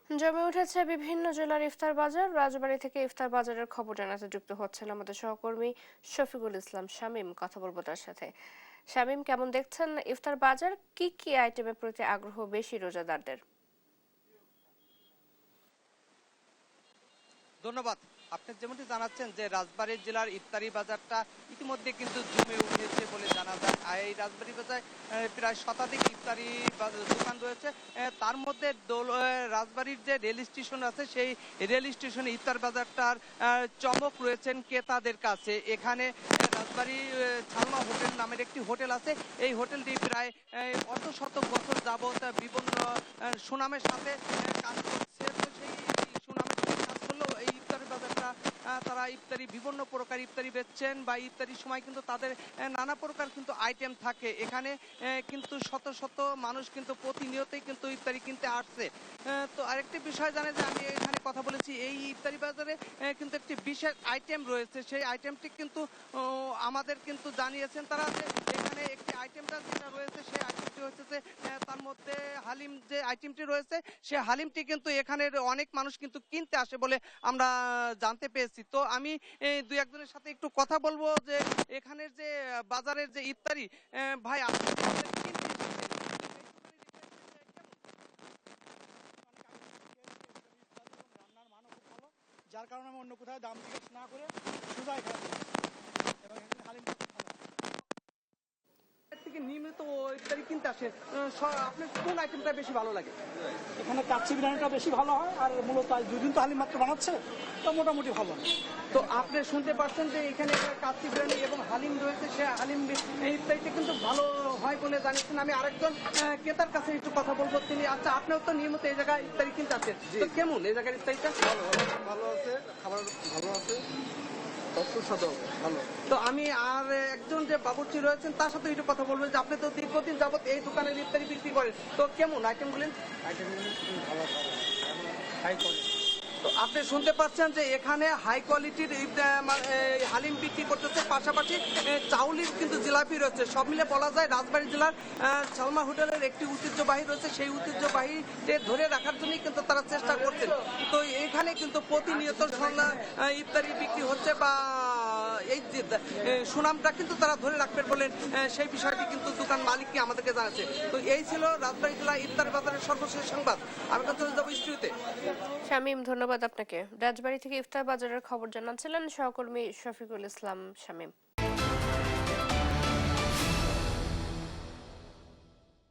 জমে উঠেছে বিভিন্ন জেলার ইফতার বাজার। রাজবাড়ী থেকে ইফতার বাজারের খবর জানাতে যুক্ত হচ্ছেন আমাদের সহকর্মী শফিকুল ইসলাম শামীম। কথা বলবো তার সাথে। শামীম, কেমন দেখছেন ইফতার বাজার? কি কি আইটেমের প্রতি আগ্রহ বেশি রোজাদারদের? ধন্যবাদ। আপনি যেমনটি জানাচ্ছেন যে রাজবাড়ী জেলার ইফতারি বাজারটা ইতিমধ্যে কিন্তু জমে উঠেছে বলে জানা যায়। আর এই রাজবাড়ী বাজার প্রায় শতাধিক ইফতারি দোকান রয়েছে। তার মধ্যে রাজবাড়ীর যে রেল স্টেশন আছে সেই রেল স্টেশনে ইফতার বাজারটার চমক রয়েছেন ক্রেতাদের কাছে। এখানে রাজবাড়ী ছালমা হোটেল নামের একটি হোটেল আছে। এই হোটেলটি প্রায় অর্ধ শত বছর যাবৎ বিভিন্ন সুনামের সাথে কাজ করছে। তো সেই সুনামের সাথে কাজ করলেও এই ইফতারি বাজারটা তারা ইফতারি বিভিন্ন প্রকার ইফতারি বেচছেন বা ইফতারির সময় কিন্তু তাদের নানা প্রকার কিন্তু আইটেম থাকে। এখানে কিন্তু শত শত মানুষ কিন্তু প্রতিনিয়তই কিন্তু ইফতারি কিনতে আসছে। তো আরেকটি বিষয় জানে যে আমি এখানে কথা বলেছি, এই ইফতারি বাজারে কিন্তু একটি বিশেষ আইটেম রয়েছে। সেই আইটেমটি কিন্তু আমাদের কিন্তু জানিয়েছেন তারা যে এখানে একটি আইটেমটা যেটা রয়েছে সেই আইটেমটি হচ্ছে যে তার মধ্যে হালিম যে আইটেমটি রয়েছে সেই হালিমটি কিন্তু এখানের অনেক মানুষ কিন্তু কিনতে আসে বলে আমরা জানতে পেরেছি। তো আমি দুই একজনের সাথে একটু কথা বলবো যে এখানের যে বাজারের যে ইফতারি, ভাই আপনি যার কারণে আমি অন্য কোথাও দাম জিজ্ঞেস না করে সোজা এখানে এবং এখানে হালিমটা খুব ভালো। থেকে নিয়মিত ইফতারি কিনতে আসে, আপনার কোন আইটেমটা বেশি ভালো লাগে? এখানে কাচ্চি বিরিয়ানিটা বেশি ভালো হয়, আর মূলত দুদিন তো হালিম মাত্র বানাচ্ছে, তো মোটামুটি ভালো। তো আপনি শুনতে পাচ্ছেন যে এখানে কাচ্চি বিরিয়ানি এবং হালিম রয়েছে, সে হালিম এই ইফতারিটা কিন্তু ভালো হয় বলে জানিয়েছেন। আমি আরেকজন ক্রেতার কাছে একটু কথা বলবো। তিনি আচ্ছা, আপনিও তো নিয়মিত এই জায়গায় ইফতারি কিনতে আসেন, তো কেমন এই জায়গার ইফতারিটা? ভালো আছে, খাবার ভালো আছে, সুস্বাদু ভালো। তো আমি আর একজন যে বাবুর্চি রয়েছেন তার সাথে একটু কথা বলবো যে আপনি তো দীর্ঘদিন যাবত এই দোকানের ইফতারি বিক্রি করেন, তো কেমন আইটেম গুলেন? ভালো হাই কোয়ালিটি। তো আপনি শুনতে পাচ্ছেন যে এখানে হাই কোয়ালিটির হালিম বিক্রি করতেছে, পাশাপাশি চাউলির কিন্তু জিলাপি রয়েছে। সব মিলে বলা যায় রাজবাড়ী জেলার সালমা হোটেলের একটি ঐতিহ্যবাহী রয়েছে, সেই ঐতিহ্যবাহীতে ধরে রাখার জন্যই কিন্তু তারা চেষ্টা করছেন। তো এখানে কিন্তু প্রতিনিয়ত ইফতারি বিক্রি হচ্ছে বা এই যে সুনামটা কিন্তু তারা ধরে রাখবেন বলেন, সেই বিষয়টি কিন্তু দোকান মালিককে আমাদেরকে জানাচ্ছে। তো এই ছিল রাজবাড়ী জেলা ইফতার বাজারের সর্বশেষ সংবাদ। আমি চলে যাবো স্টুডিওতে। শামীম, ধন্যবাদ আপনাকে। রাজবাড়ী থেকে ইফতার বাজারের খবর জানাচ্ছিলেন সহকর্মী শফিকুল ইসলাম শামীম।